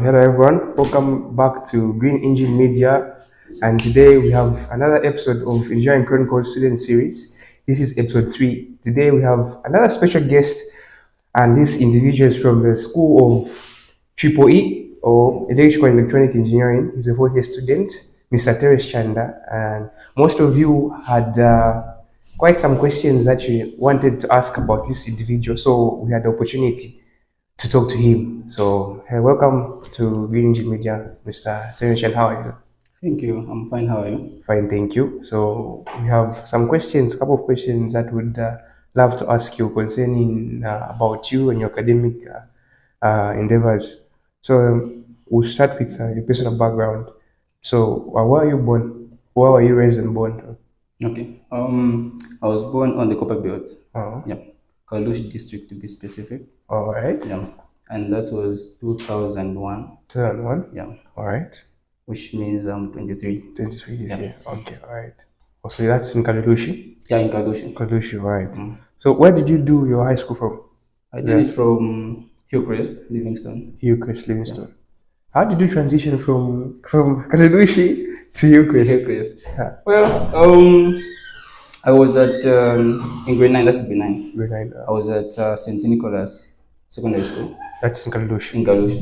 Hello everyone, welcome back to Green Engine Media, and today we have another episode of Engineering Chronicles student series. This is episode 3. Today we have another special guest, and this individual is from the School of EEE or Electrical and Electronic Engineering. He's a fourth year student, Mr. Terrence Chanda, and most of you had quite some questions that you wanted to ask about this individual, so we had the opportunity to talk to him. So, hey, welcome to Green Engine Media, Mr. Terrence Chanda. How are you? Thank you. I'm fine. How are you? Fine, thank you. So, we have some questions, a couple of questions that would love to ask you concerning about you and your academic endeavors. So, we'll start with your personal background. So, where were you born? Where were you raised and born? Okay. I was born on the Copper Belt. Oh, Yeah. Kalush district to be specific. all right. Yeah. And that was 2001. 2001. Yeah. All right. Which means I'm 23. 23 years, Yeah. yeah. Okay, all right. Oh, so that's in Kalushi? Yeah, in Kalush. Kalushi, right. So where did you do your high school from? I did it from Hillcrest, Livingston. Hillcrest, Livingston. How did you transition from Kalushi to Hillcrest? Hillcrest. Yeah. Well, I was at in grade 9. That's B9. Grade 9. I was at St. Nicholas Secondary School That's in Kalushi. in Kalush.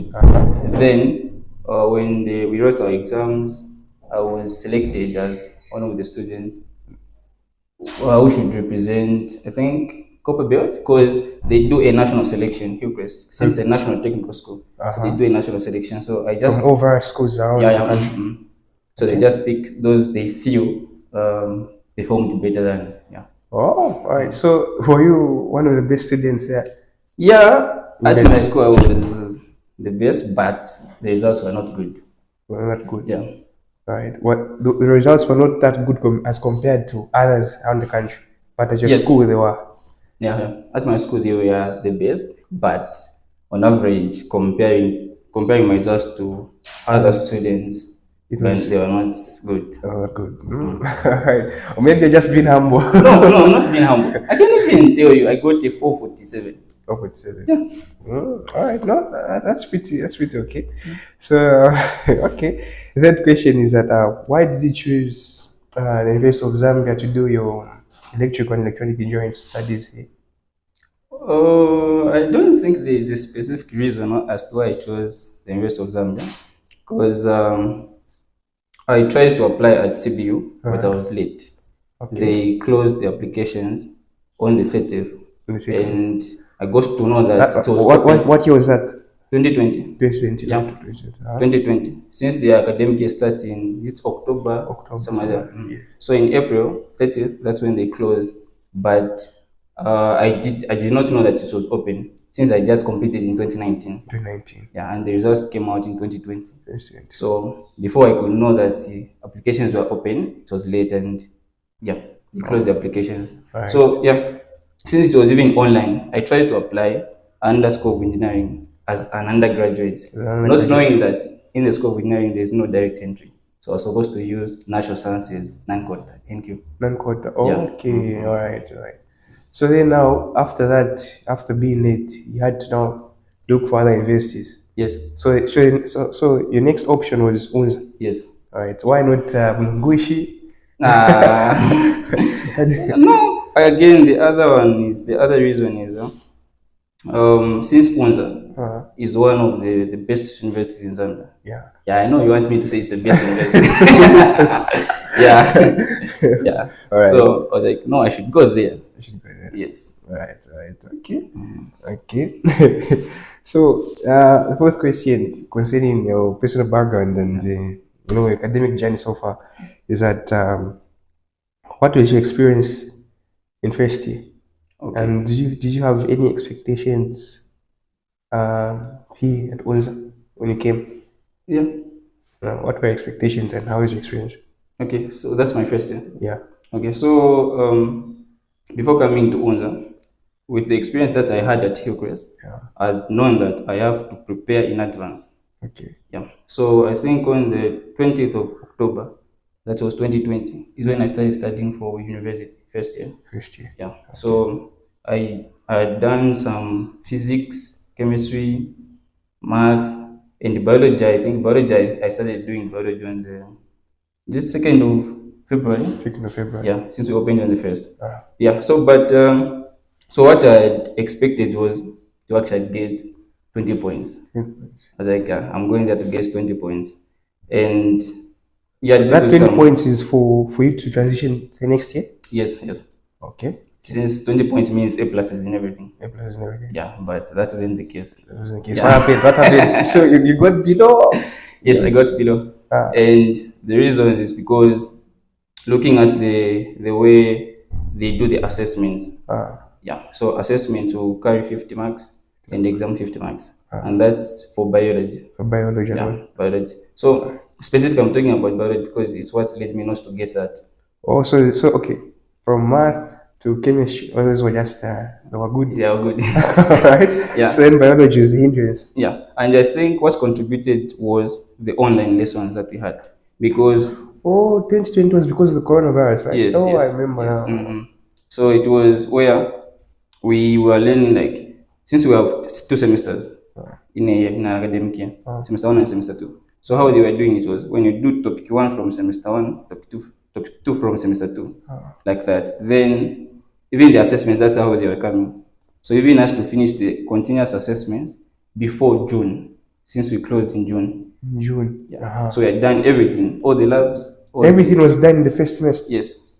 Then, when we wrote our exams, I was selected as one of the students who should represent, I think, Copper Belt, because they do a national selection, Hillcrest, since it's a national technical school. So they do a national selection. So I just. From over schools around the country. So they just pick those they feel performed better than, yeah. Oh, all right. So were you one of the best students there? Yeah, at my school I was the best, but the results were not good. Were not good. Yeah. Right. What the results were not that good as compared to others around the country, but at your Yes. school they were. Yeah, at my school they were the best, but on average, comparing my results to other students, they were not good. Good. Right. Or maybe you're just being humble. No, I'm not being humble. I can't even tell you I got a 447. 447. Yeah. All right. No, that's pretty okay. So, okay. The third question is that why did you choose the University of Zambia to do your electrical and electronic engineering studies here? I don't think there is a specific reason as to why I chose the University of Zambia, because I tried to apply at CBU, but I was late. Okay. They closed the applications on the 30th, and I got to know that it was what year was that? 2020. 2020. Yeah. 2020. Since the academic year starts in October, Yes. So in April 30th, that's when they closed. But I did not know that it was open since I just completed in 2019. 2019. Yeah, and the results came out in 2020. 2020. So before I could know that the applications were open, it was late, and yeah, they closed the applications. Right. So yeah, since it was even online, I tried to apply under School of Engineering as an undergraduate, not knowing that in the School of Engineering there is no direct entry. So I was supposed to use Natural Sciences non-quota, NQ. Non-quota. Okay. All right. So then now, after that, after being late, you had to now look for other universities. Yes. So your next option was UNZA. Yes. All right. Why not Mlungushi? No. Again, the other reason is since UNZA is one of the best universities in Zambia. Yeah. Yeah, I know you want me to say it's the best university. Yeah. All right. So I was like, no, I should go there. Yes. Right. Okay. Okay. So, the fourth question concerning your personal background and your academic journey so far is that what was your experience in first year? Okay. And did you have any expectations here at UNZA when you came? Yeah. What were your expectations and how was your experience? Okay, so that's my first year. Yeah. Okay, so before coming to UNZA, with the experience that I had at Hillcrest, I've known that I have to prepare in advance. Okay. Yeah. So I think on the 20th of October, that was 2020, is when I started studying for university first year. First year. Yeah. Okay. So I had done some physics, chemistry, math, And biology, I think biology, I started doing biology on the just 2nd of February. 2nd of February. Yeah, since we opened on the 1st. Ah, Yeah, so but so what I expected was to actually get 20 points. good. I was like, I'm going there to get 20 points. And yeah, So due that to 20 some, points is for you to transition the next year? yes, yes. Okay. Since 20 points means A pluses in everything. A plus and everything. Yeah, but that wasn't the case. That was the case. Yeah. What happened? What happened? So you got below? Yes, I got below. Ah. And the reason is because looking at the way they do the assessments. Ah. Yeah, so assessment will carry 50 marks and exam 50 marks. And that's for biology. For biology. Yeah, biology. So specifically, I'm talking about biology because it's what led me not to guess that. Oh, so okay. From math to chemistry, all those were just they were good. They are good. Right? Yeah. So then biology is the hindrance. Yeah, and I think what contributed was the online lessons that we had because Oh, 2020 was because of the coronavirus, right? yes, Oh, yes, I remember yes. now. So it was where we were learning like since we have 2 semesters in a year in an academic year, semester 1 and semester 2. So how they were doing it was when you do topic 1 from semester 1, topic 2 from semester 2, like that. Then even the assessments, that's how they were coming. So even has to finish the continuous assessments before June, since we closed in June. June. Yeah. So we had done everything, all the labs, Everything was done in the first semester. Yes.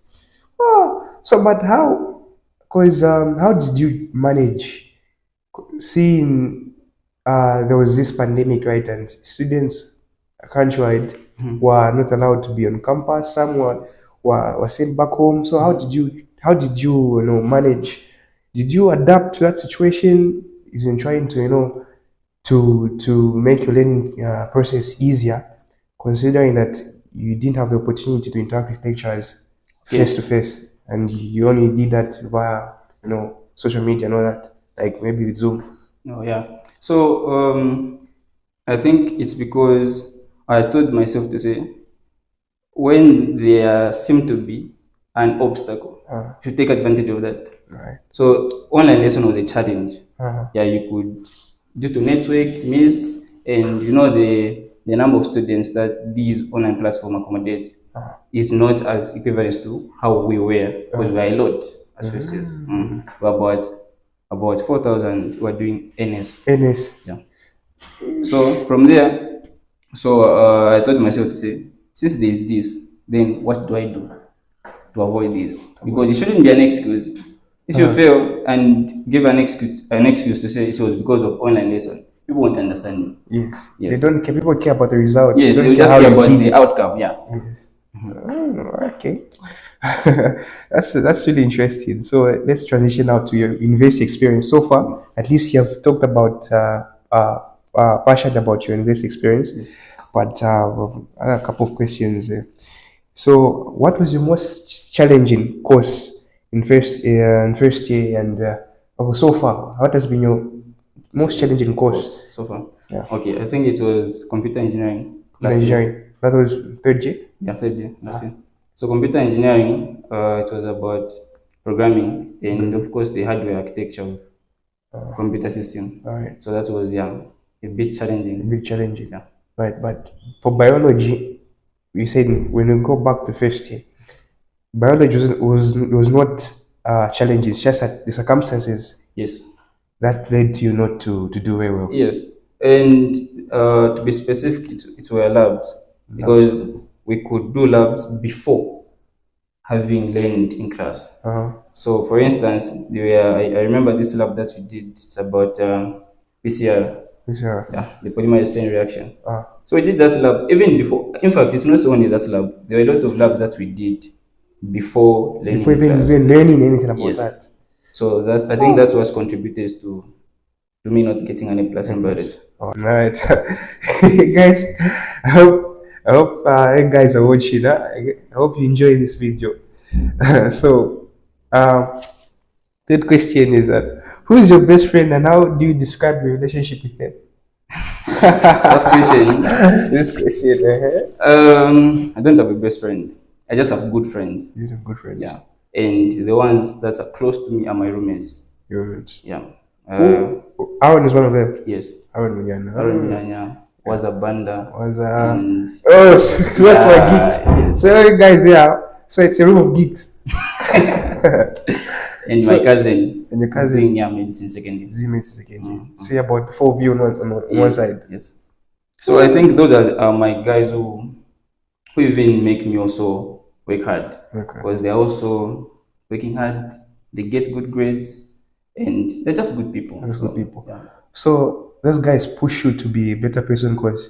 Oh, so but how? Because how did you manage seeing there was this pandemic, right? And students countrywide were not allowed to be on campus. Some were sent back home. So how did you manage? Did you adapt to that situation? Is in trying to to make your learning process easier, considering that you didn't have the opportunity to interact with lecturers face to face, and you only did that via social media and all that, like maybe with Zoom. Oh yeah. So I think it's because I told myself to say when there seem to be an obstacle, you should take advantage of that. Right. So online lesson was a challenge. Uh-huh. Yeah, you could due to network miss and the number of students that these online platform accommodate is not as equivalent to how we were because we are a lot as first years. We're about 4,000 who are doing NS. NS. Yeah. So from there, I told myself to say, since there is this, then what do I do to avoid this? Because it shouldn't be an excuse. If you fail and give an excuse to say it was because of online lesson, people won't understand you. Yes. Yes. They don't care. People care about the results. Yes, don't they will just how care you about did the it. outcome. Yeah. Yes. Okay. That's really interesting. So let's transition now to your university experience. So far, at least you have talked about passionate about your university experience. Yes. But I have a couple of questions. So, what was your most challenging course in first year, and so far, what has been your most challenging course? So far. Yeah. Okay, I think it was computer engineering last year. Engineering. That was third year. Yeah, third year last year. So computer engineering, it was about programming and of course the hardware architecture of computer system. All right. So that was a bit challenging. A bit challenging. Yeah. Right, but for biology, you said when we go back to first year, biology was not challenging. It's just that the circumstances Yes. that led you not to do very well. Yes. And to be specific, it were labs because we could do labs before having learned in class. So, for instance, I remember this lab that we did. It's about PCR. Sure. Yeah, the polymer exchange reaction. So we did that lab even before. In fact, it's not only that lab. There were a lot of labs that we did before learning. Before in class. even learning anything about Yes. that. So I think that's what contributes to me not getting any plus in biology. All right, guys. I hope you guys are watching. I hope you enjoy this video. So, third question is who is your best friend and how do you describe your relationship with them? Last question. This question. I don't have a best friend. I just have good friends. You have good friends. Yeah, and the ones that are close to me are my roommates. Your roommates. Yeah. Aaron is one of them. Yes. Aaron Munyana. Aaron Nyanya. was a banda, Was and oh, so that's for geeks. yes, So you guys there. So it's a room of geeks. and my So cousin and your is doing cousin medicine second year. Zimits again. So yeah, about the four of you on one Yes, side. yes. So I think those are my guys who even make me also work hard Okay. because they're also working hard. They get good grades, and they're just good people. That's good So people. yeah, So those guys push you to be a better person because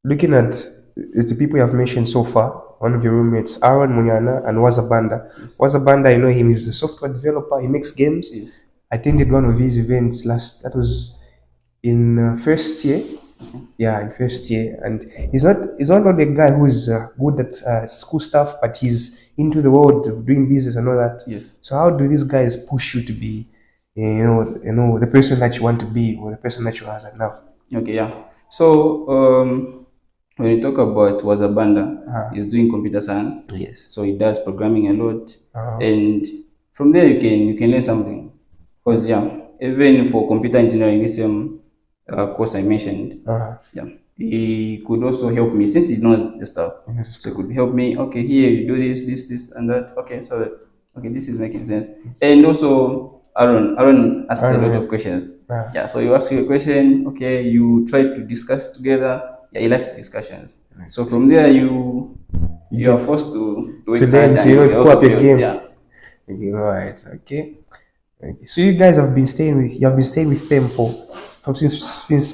looking at the people you have mentioned so far, one of your roommates, Aaron Munyana and Wazabanda. yes, Wazabanda, I know him, he's a software developer, he makes games. yes. I attended one of his events that was in first year. Yeah, in first year. And he's not only a guy who's good at school stuff, but he's into the world of doing business and all that. Yes. So how do these guys push you to be, the person that you want to be or the person that you are right now? Okay, yeah. So when you talk about Wazabanda, he's doing computer science. Yes. So he does programming a lot, Uh-huh. and from there you can learn something. Because yeah, even for computer engineering, this course I mentioned, Uh-huh. yeah, he could also help me since he knows the stuff. So he could help me. Okay, here you do this, and that. Okay, so okay, this is making sense. And also Aaron asks a lot Aaron, of questions. yeah. Yeah, so you ask you a question. Okay, you try to discuss together. Yeah, he likes discussions. So from there you are get forced to to work learn hard to and to you pull also up your build. game. Yeah. Okay, all right. Okay. Okay. So you guys have been staying with them from since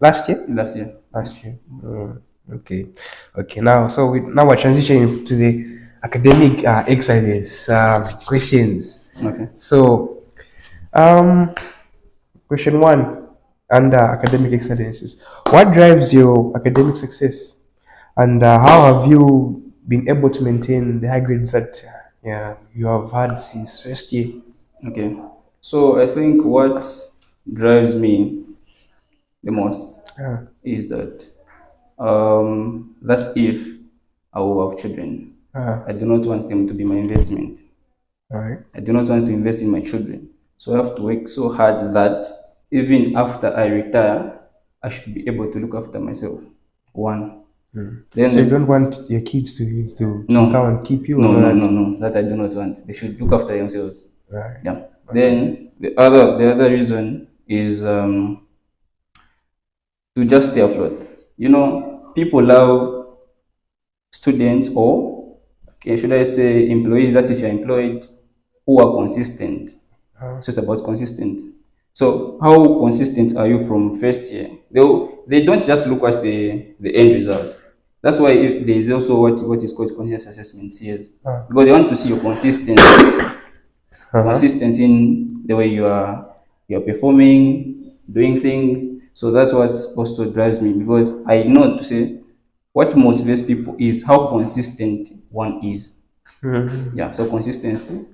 last year. Last year. Last year. Okay. Okay. Now we're transitioning to the academic excellence questions. Okay. So um, question one under academic excellences: what drives your academic success, and how have you been able to maintain the high grades that you have had since first year? Okay. So I think what drives me the most Yeah. is that that's if I will have children. I do not want them to be my investment. All right. I do not want to invest in my children. So I have to work so hard that even after I retire, I should be able to look after myself. One. Then So you there's don't want your kids to no, come and keep you no, or no, not? no, no. That I do not want. They should look after themselves. Right. Yeah. Okay. Then the other reason is to just stay afloat. People love students or okay, should I say employees? That's if you're employed who are consistent. So it's about consistent. So how consistent are you from first year? They don't just look at the end results. That's why there is also what is called consistency assessment (CS) because they want to see your consistency in the way you are performing, doing things. So that's what also drives me because I know to say what motivates people is how consistent one is. Yeah, so consistency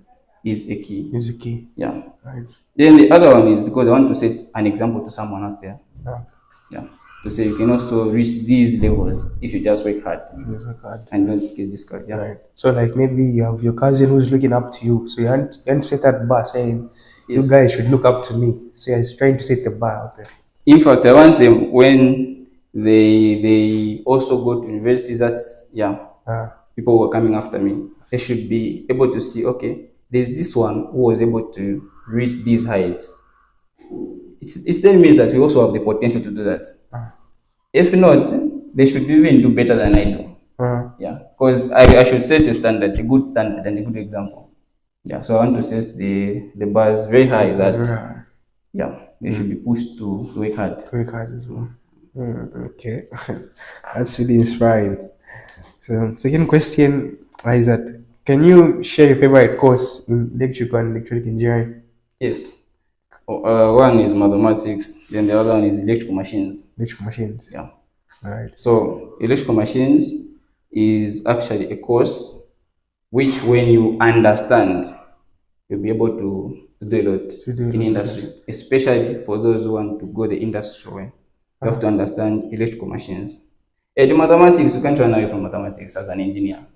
is a key. Is the key. Yeah. Right. Then the other one is because I want to set an example to someone out there. Yeah. Yeah. To say you can also reach these levels if you just work hard It's very hard. and don't get discouraged. Yeah. Right. So like maybe you have your cousin who's looking up to you. So you can't set that bar saying you Yes. guys should look up to me. So you're trying to set the bar out there. In fact, I want them when they also go to universities. That's yeah. People who are coming after me. They should be able to see. Okay, there's this one who was able to reach these heights. It still means that we also have the potential to do that. If not, they should even do better than I do. Yeah, because I should set a standard, a good standard, and a good example. Yeah, so I want to set the bars very high that yeah they should be pushed to work hard. Very hard as well. Okay. That's really inspiring. So second question is that can you share your favorite course in electrical and electronic engineering? Yes. One is mathematics, then the other one is electrical machines. Electrical machines. Yeah. Right. So electrical machines is actually a course which, when you understand, you'll be able to do a lot do a in lot, industry, especially for those who want to go the industrial way. You have to understand electrical machines. And the mathematics, you can't run away from mathematics as an engineer.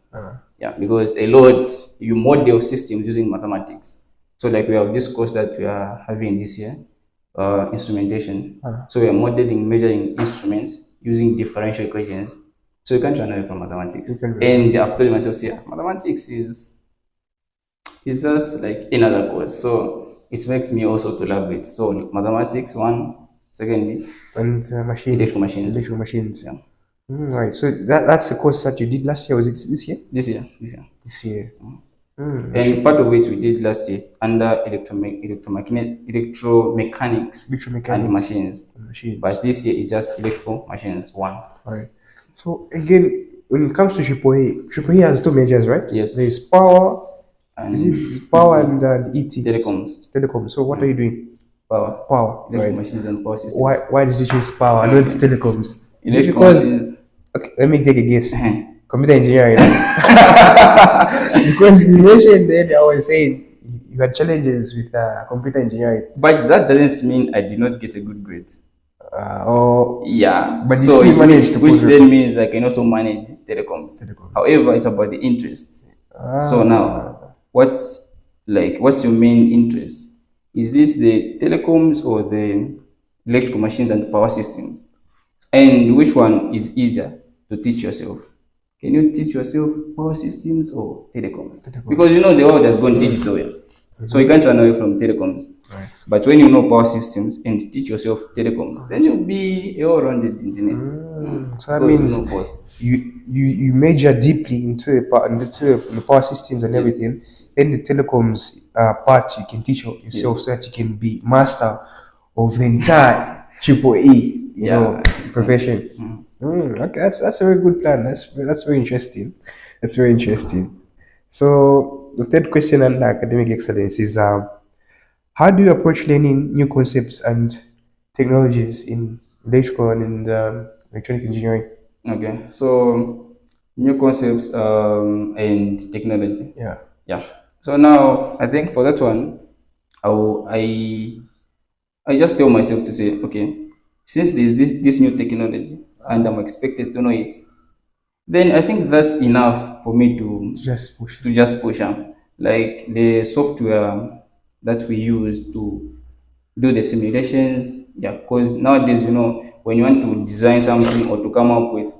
Yeah, because a lot you model systems using mathematics. So like we have this course that we are having this year, instrumentation. So we are modeling, measuring instruments using differential equations. So you can't run away from mathematics. You can And I've told myself, yeah, mathematics is just like another course. So it makes me also to love it. So mathematics one, secondly, and machines, electrical machines. electrical machines. Yeah. Right. So that's the course that you did last year. Was it this year? This year, this year. This year. And part of it we did last year under electromechanics and Electromechanics machines. and machines. But this year is just electrical machines one. Right. So again, when it comes to triple A has two majors, right? Yes. There is power. And Is it power ET, and ET? telecoms. It's telecom. So what are you doing? Power. Power. Electrical Right. machines and power systems. Why did you choose power, not telecoms? Is it Electrical because machines. okay, let me take a guess. Uh-huh. Computer engineering. Because you mentioned earlier, I was saying you had challenges with computer engineering. But that doesn't mean I did not get a good grade. Or Yeah. but you So still it managed means, to which pull through. then means I can also manage telecoms. Telecoms. However, it's about the interest. So Ah. now, what's your main interest? Is this the telecoms or the electrical machines and power systems? And which one is easier to teach yourself? Can you teach yourself power systems or telecoms? Because you know the world has gone digital. Yeah? So you can't run away from telecoms. Right. But when you know power systems and teach yourself telecoms, then you'll be a all-rounded engineer. So that Because means you know both. you major deeply into the power systems and everything. Then the telecoms part you can teach yourself so that you can be master of the entire triple E, profession. Okay, that's a very good plan. That's very interesting. That's very interesting. So the third question under academic excellence is how do you approach learning new concepts and technologies in electrical and in electronic engineering? Okay, so new concepts and technology. Yeah. Yeah. So now I think for that one, I will, I just tell myself to say, okay, since there's this new technology and I'm expected to know it, then I think that's enough for me Just push. to just push on. Like the software that we use to do the simulations, yeah, because nowadays, when you want to design something or to come up with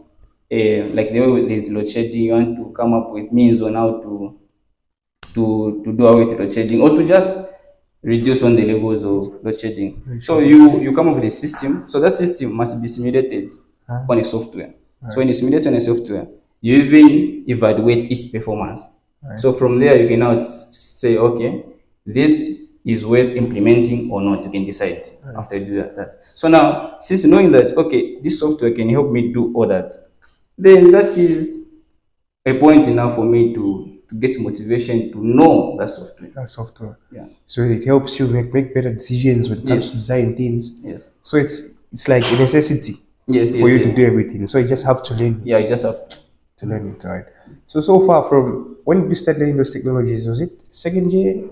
like the way there's load shedding, you want to come up with means on how to do away with load shedding or to just reduce on the levels of load shedding. So you come up with a system. So that system must be simulated on a software. So when you simulate on a software, you even evaluate its performance. So from there, you can now say, okay, this is worth implementing or not. You can decide after you do that. So now, since knowing that, okay, this software can help me do all that, then that is a point enough for me to get motivation to know that software. That software. Yeah. So it helps you make better decisions when it comes Yes. to design things. Yes. So it's like a necessity Yes. for you Yes. to do everything. So you just have to learn it. Yeah, you just have. To learn it, right? So far from when did you start learning those technologies? Was it second year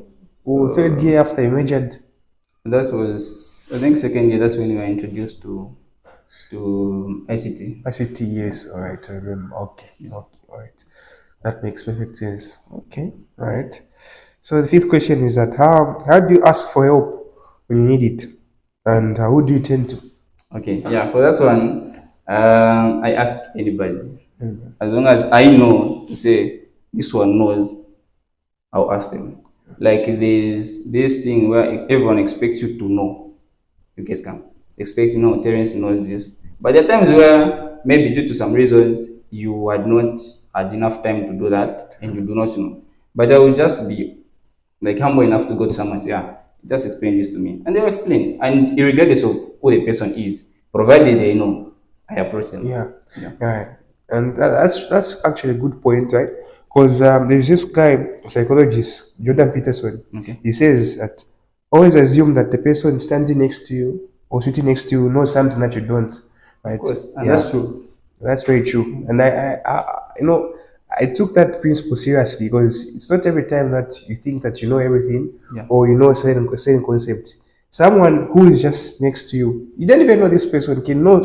or third year after you majored? That was, I think, second year. That's when we were introduced to ICT. ICT, yes, all right. I remember. Okay, all right. That makes perfect sense. Okay, all right. So the fifth question is that how do you ask for help when you need it, and who do you turn to? Okay, yeah. For that one, I ask anybody. As long as I know to say this one knows, I'll ask them. Like there's this thing where everyone expects you to know. You guys can expect, Terrence knows this. But there are times where maybe due to some reasons you had not had enough time to do that and you do not know. But I will just be like humble enough to go to someone and say, just explain this to me. And they'll explain. And regardless of who the person is, provided they know, I approach them. Yeah. Right. And that's actually a good point, right? Because there's this guy, psychologist, Jordan Peterson. Okay. He says that always assume that the person standing next to you or sitting next to you knows something that you don't. Right? Of course. And that's true. That's very true. And I took that principle seriously because it's not every time that you think that you know everything or you know certain concept. Someone who is just next to you, you don't even know this person can know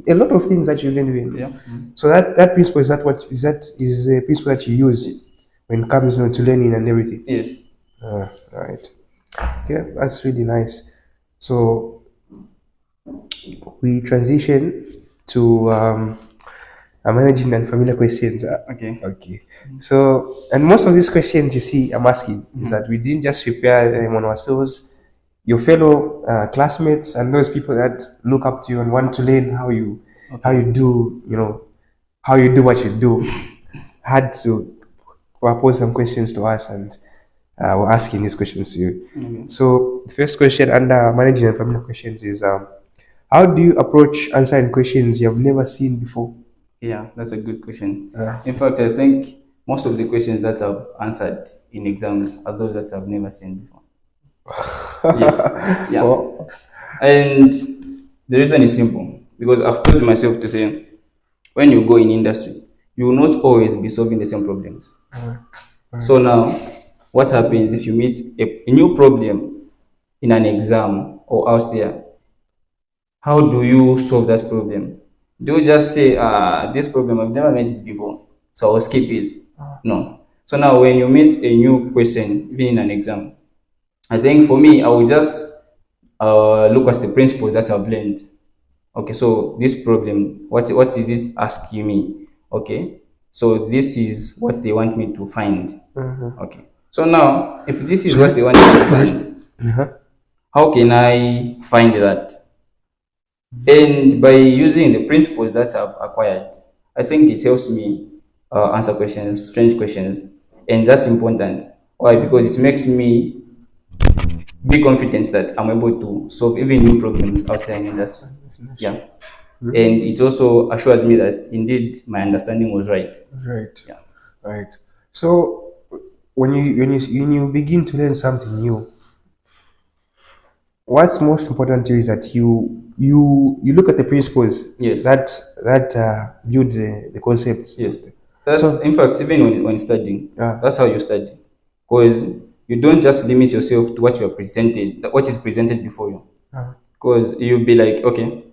a lot of things that you don't even know. Yeah. So that principle is a principle that you use when it comes to learning and everything. Yes. Right. Okay, that's really nice. So we transition to managing unfamiliar questions. Okay. Okay. So, and most of these questions you see I'm asking is that we didn't just prepare them on ourselves. Your fellow classmates and those people that look up to you and want to learn how you do, how you do what you do, had to propose some questions to us, and we're asking these questions to you. Okay. So, the first question under managing unfamiliar questions is how do you approach answering questions you have never seen before? Yeah, that's a good question. Uh, In fact, I think most of the questions that I've answered in exams are those that I've never seen before. Yes. Yeah. well, And the reason is simple because I've told myself to say when you go in industry, you will not always be solving the same problems. So now, what happens if you meet a new problem in an exam or out there? How do you solve that problem? Do you just say, this problem, I've never met it before, so I'll skip it? No. So now, when you meet a new question, even in an exam, I think for me, I will just look at the principles that I've learned. Okay, so this problem, what is this asking me? Okay, so this is what they want me to find. Okay, so now if this is what they want me to find, how can I find that? And by using the principles that I've acquired, I think it helps me answer questions, strange questions, and that's important. Why? Because it makes me be confident that I'm able to solve even new problems out there in industry. Yeah. And it also assures me that indeed my understanding was right. right, Yeah. right. So, when you begin to learn something new, what's most important to you is that you look at the principles Yes. that build the concepts. Yes. That's So, in fact even when studying, yeah. that's how you study. Because you don't just limit yourself to what you are presented, what is presented before you. Because you'll be like, okay,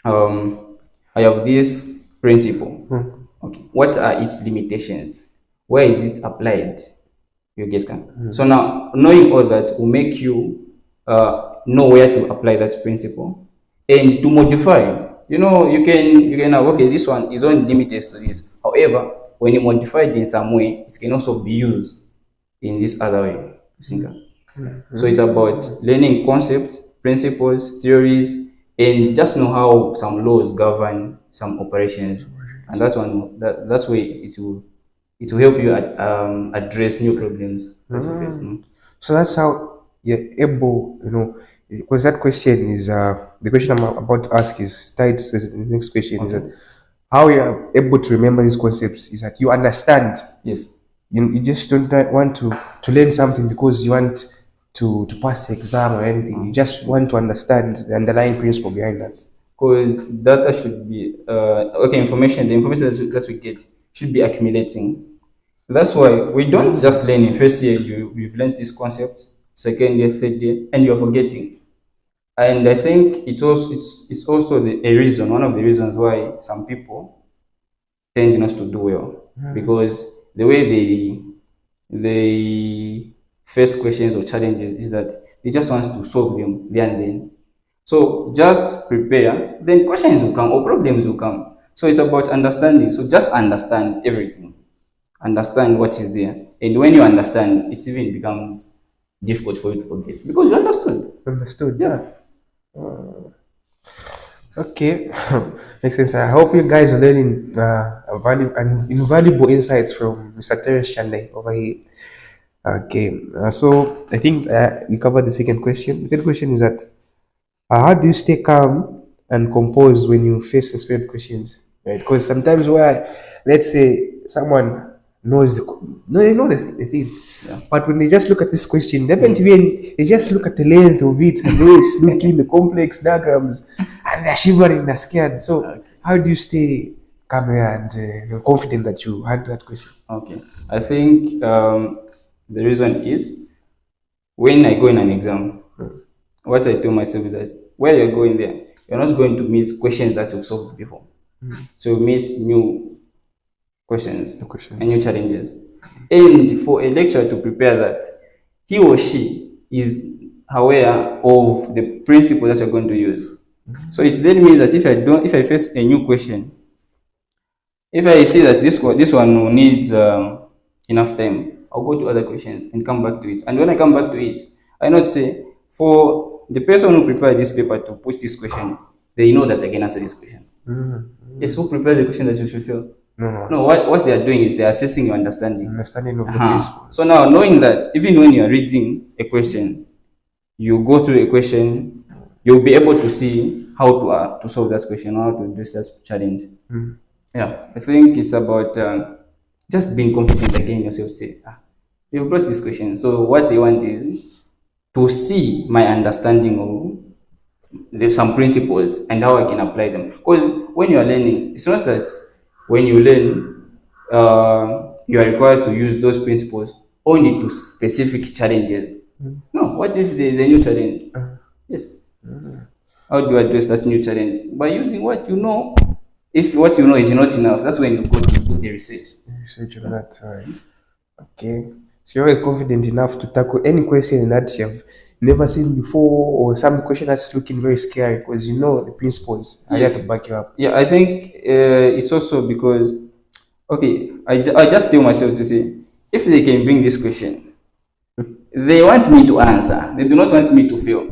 I have this principle. Okay, what are its limitations? Where is it applied? You guys can. So now knowing all that will make you know where to apply that principle and to modify. You can have, okay, this one is only limited to this. However, when you modify it in some way, it can also be used in this other way. You think? So it's about learning concepts, principles, theories, and just know how some laws govern some operations. And that's way it will help you address new problems that you face. So that's how you're able, because that question is the question I'm about to ask is tied to the next question. Is that how you're able to remember these concepts is that you understand. Yes. You just don't want to learn something because you want to pass the exam or anything. You just want to understand the underlying principle behind that. Because data should be okay. The information that we get should be accumulating. That's why we don't just learn in first year. You've learned this concept, second year, third year, and you're forgetting. And I think it's also a reason, one of the reasons why some people tend not to do well, because the way they face questions or challenges is that they just want to solve them there and then. So just prepare, then questions will come or problems will come. So it's about understanding. So just understand everything. Understand what is there. And when you understand, it even becomes difficult for you to forget because you understood. Understood. Yeah. Okay, makes sense. I hope you guys are learning and invaluable insights from Mr. Terrence Chanda over here. Okay, so I think we covered the second question. The third question is that how do you stay calm and composed when you face inspired questions? Right, because sometimes where, let's say, someone knows no, they know the thing, but when they just look at this question, they just look at the length of it and the way it's looking, the complex diagrams, and they're shivering, they're scared. So, how do you stay calm and confident that you had that question? Okay. I think the reason is when I go in an exam, what I tell myself is that where you're going there, you're not going to meet questions that you've solved before. So you meet new questions and new challenges. And for a lecturer to prepare that, he or she is aware of the principle that you're going to use. So it then means that if I face a new question, if I see that this one needs enough time, I'll go to other questions and come back to it. And when I come back to it, I know to say for the person who prepared this paper to put this question, they know that I can answer this question. Yes, who prepares the question that you should fill? No, no. No, what they are doing is they are assessing your understanding. Understanding of the Uh-huh. principles. So now knowing that even when you are reading a question, you go through a question, you'll be able to see how to solve that question, how to address that challenge. Yeah, I think it's about just being confident again in yourself. Say, they've brought this question. So what they want is to see my understanding of there's some principles and how I can apply them. Because when you are learning, it's not that when you learn, you are required to use those principles only to specific challenges. No, what if there is a new challenge? Yes. How do you address that new challenge? By using what you know. If what you know is not enough, that's when you go to do the research. Research on that, all right. Okay. So you're always confident enough to tackle any question that you've never seen before, or some question that's looking very scary because you know the principles. I Yes. have to back you up. Yeah, I think it's also because, okay, I just tell myself to say, if they can bring this question, they want me to answer. They do not want me to fail.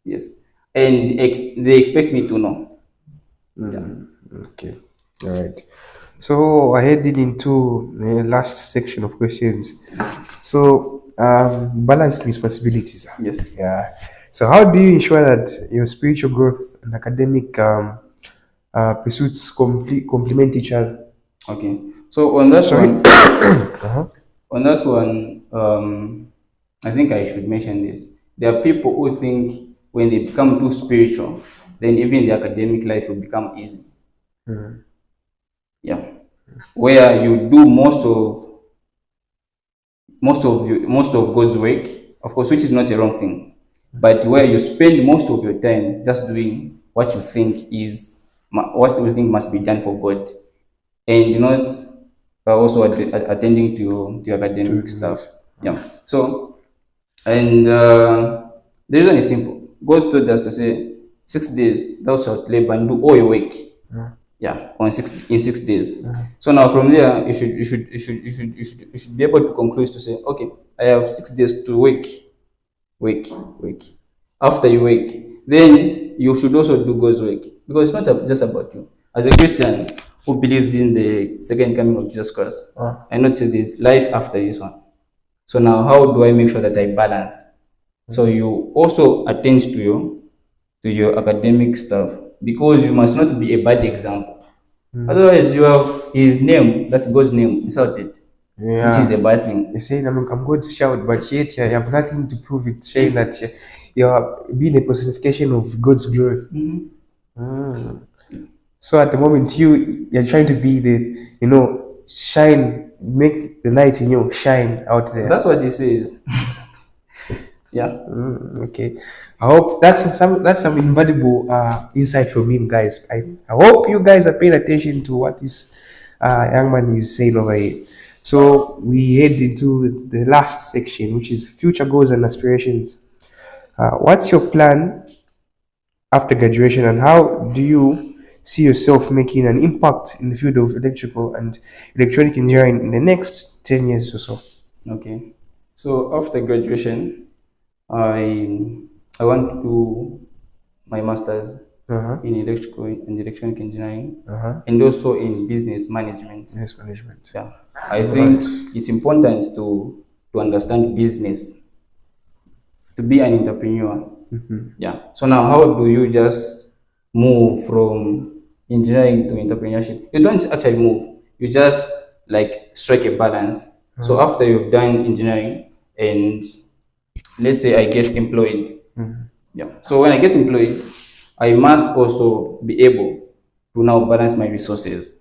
Yes. And they expect me to know. Yeah. Okay. All right. So we're heading into the last section of questions. So balancing responsibilities. Yes. Yeah. So how do you ensure that your spiritual growth and academic pursuits complement each other? Okay. So on that Sorry. one, Uh-huh. on that one, I think I should mention this. There are people who think when they become too spiritual, then even the academic life will become easy. Yeah, where you do most of God's work, of course, which is not a wrong thing, but where you spend most of your time just doing what you think must be done for God, and not also attending to your academic stuff. Yeah. So, and the reason is simple. God told us to say, 6 days thou shalt labor and do all your work. Yeah, in 6 days. So now from there, you should be able to conclude to say, okay, I have 6 days to work. After you work, then you should also do God's work, because it's not just about you. As a Christian who believes in the second coming of Jesus Christ, I know that there's life after this one. So now, how do I make sure that I balance? So you also attend to your academic stuff, because you must not be a bad example. Otherwise, you have his name, that's God's name, insulted, which is a bad thing. They say I'm God's child, but yet you have nothing to prove it, Yes. showing that you're being a personification of God's glory. So at the moment you're trying to be the shine, make the light in you shine out there. That's what he says. Yeah. Okay. I hope that's some invaluable insight from him, guys. I hope you guys are paying attention to what this young man is saying over here. So we head into the last section, which is future goals and aspirations. What's your plan after graduation, and how do you see yourself making an impact in the field of electrical and electronic engineering in the next 10 years or so? Okay. So after graduation, I want to do my master's in electrical and electronic engineering, and also in business management. Business management. Yeah, I think it's important to understand business, to be an entrepreneur. Yeah. So now, how do you just move from engineering to entrepreneurship? You don't actually move. You just like strike a balance. So after you've done engineering, and let's say I get employed. Yeah. So when I get employed, I must also be able to now balance my resources.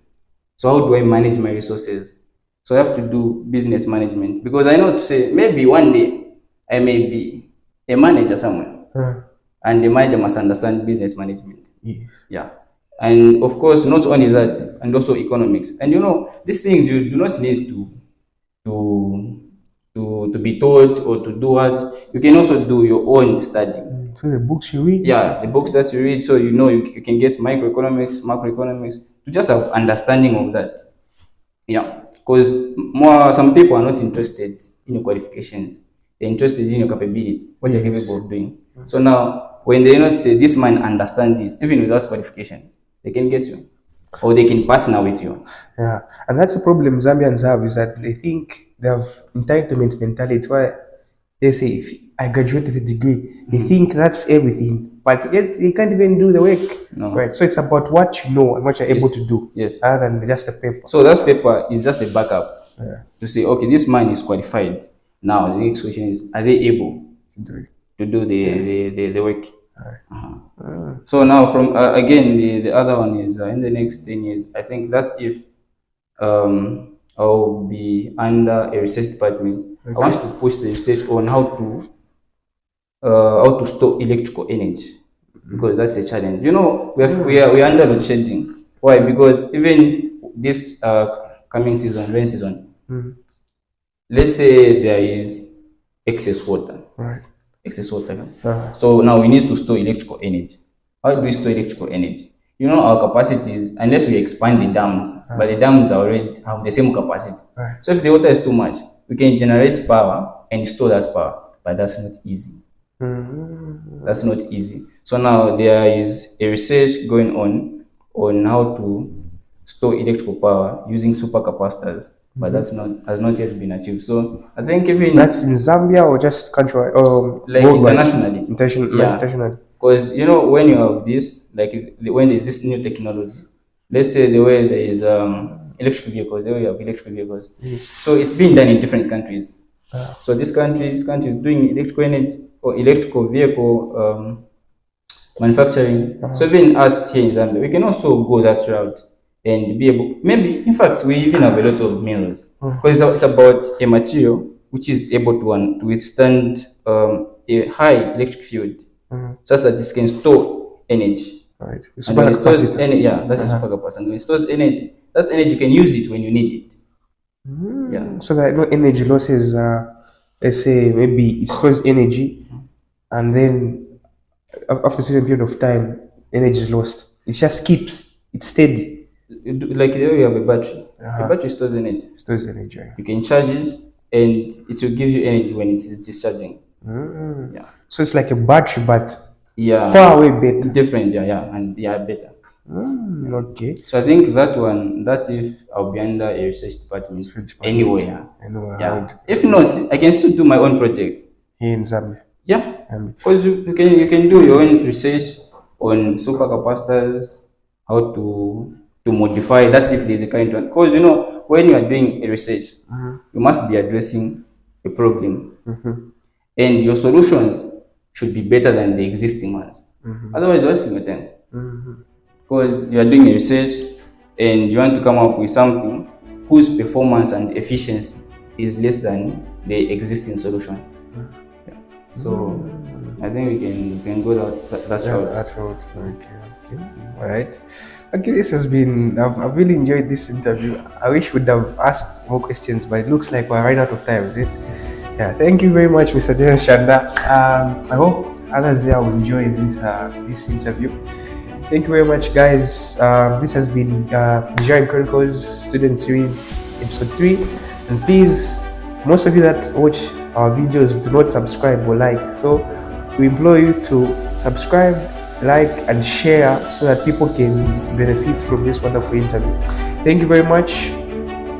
So how do I manage my resources? So I have to do business management, because I know to say maybe one day I may be a manager somewhere, and the manager must understand business management. Yeah. And of course, not only that, and also economics. And these things you do not need to be taught or to do what. You can also do your own study. So the books you read. Yeah, the books that you read, so you know you can get microeconomics, macroeconomics, to just have understanding of that. Yeah, because more some people are not interested in your qualifications. They're interested in your capabilities, what you're Yes. capable of doing. So now, when they not say this man understand this, even without qualification, they can get you, or they can partner with you. Yeah, and that's the problem Zambians have is that they think they have entitlement mentality. Why they say if I graduate with a degree, they think that's everything, but yet they can't even do the work. No. Right. So it's about what you know and what you're able to do, Yes. other than just the paper. So that paper is just a backup Yeah. to say, okay, this man is qualified. Now the next question is, are they able To do it. to do the work? Ah. So now from again the other one is in the next 10 years. I think that's if I'll be under a research department. I want to push the research on how to store electrical energy, because that's a challenge. You know, we are under load shedding. Why? Because even this coming season, rain season, let's say there is excess water. Right. Excess water. So now we need to store electrical energy. How do we store electrical energy? You know, our capacities, unless we expand the dams, but the dams already have the same capacity. Right. So if the water is too much, we can generate power and store that power, but that's not easy. That's not easy. So now there is a research going on how to store electrical power using supercapacitors, but that's not has not yet been achieved. So I think even That's in Zambia or just country, like worldwide? internationally, Internationally. because you know when you have this, like when there's this new technology, let's say the way there is electric vehicles, the way you have electric vehicles, so it's being done in different countries. So this country is doing electrical energy or electrical vehicle manufacturing. So even us here in Zambia, we can also go that route and be able, maybe, in fact, we even have a lot of minerals, because it's about a material which is able to withstand a high electric field, such that this can store energy. Right. And when it stores yeah, that's a supercapacitor. And when it stores energy, that's energy you can use it when you need it. Yeah. So that no energy losses. Let's say maybe it stores energy, and then after a certain period of time, energy is lost. It just keeps. It's steady. Like the way you have a battery. A battery stores energy. Stores energy. Yeah. You can charge it, and it will give you energy when it is discharging. Yeah. So it's like a battery, but Yeah. far away better. Different, and better. Okay. So I think that one, that's if I'll be under a research department anywhere. Anywhere. Yeah. If not, I can still do my own projects. Here in Zambia. Yeah. Because you can do your own research on supercapacitors, how to modify. That's if there's a kind of, because you know when you are doing a research, you must be addressing a problem, and your solutions should be better than the existing ones. Otherwise, you're wasting your time. Because you are doing a research and you want to come up with something whose performance and efficiency is less than the existing solution. Yeah. So I think we can go that route. That route. Okay. All right. Okay, this has been. I've really enjoyed this interview. I wish we'd have asked more questions, but it looks like we're running out of time. Is it? Yeah. Thank you very much, Mr. Terrence Chanda. I hope others there will enjoy this interview. Thank you very much, guys. This has been G.E.M Chronicles Student Series Episode 3. And please, most of you that watch our videos do not subscribe or like. So we implore you to subscribe, like, and share so that people can benefit from this wonderful interview. Thank you very much.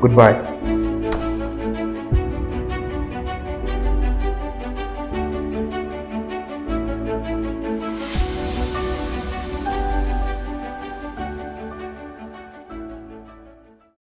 Goodbye.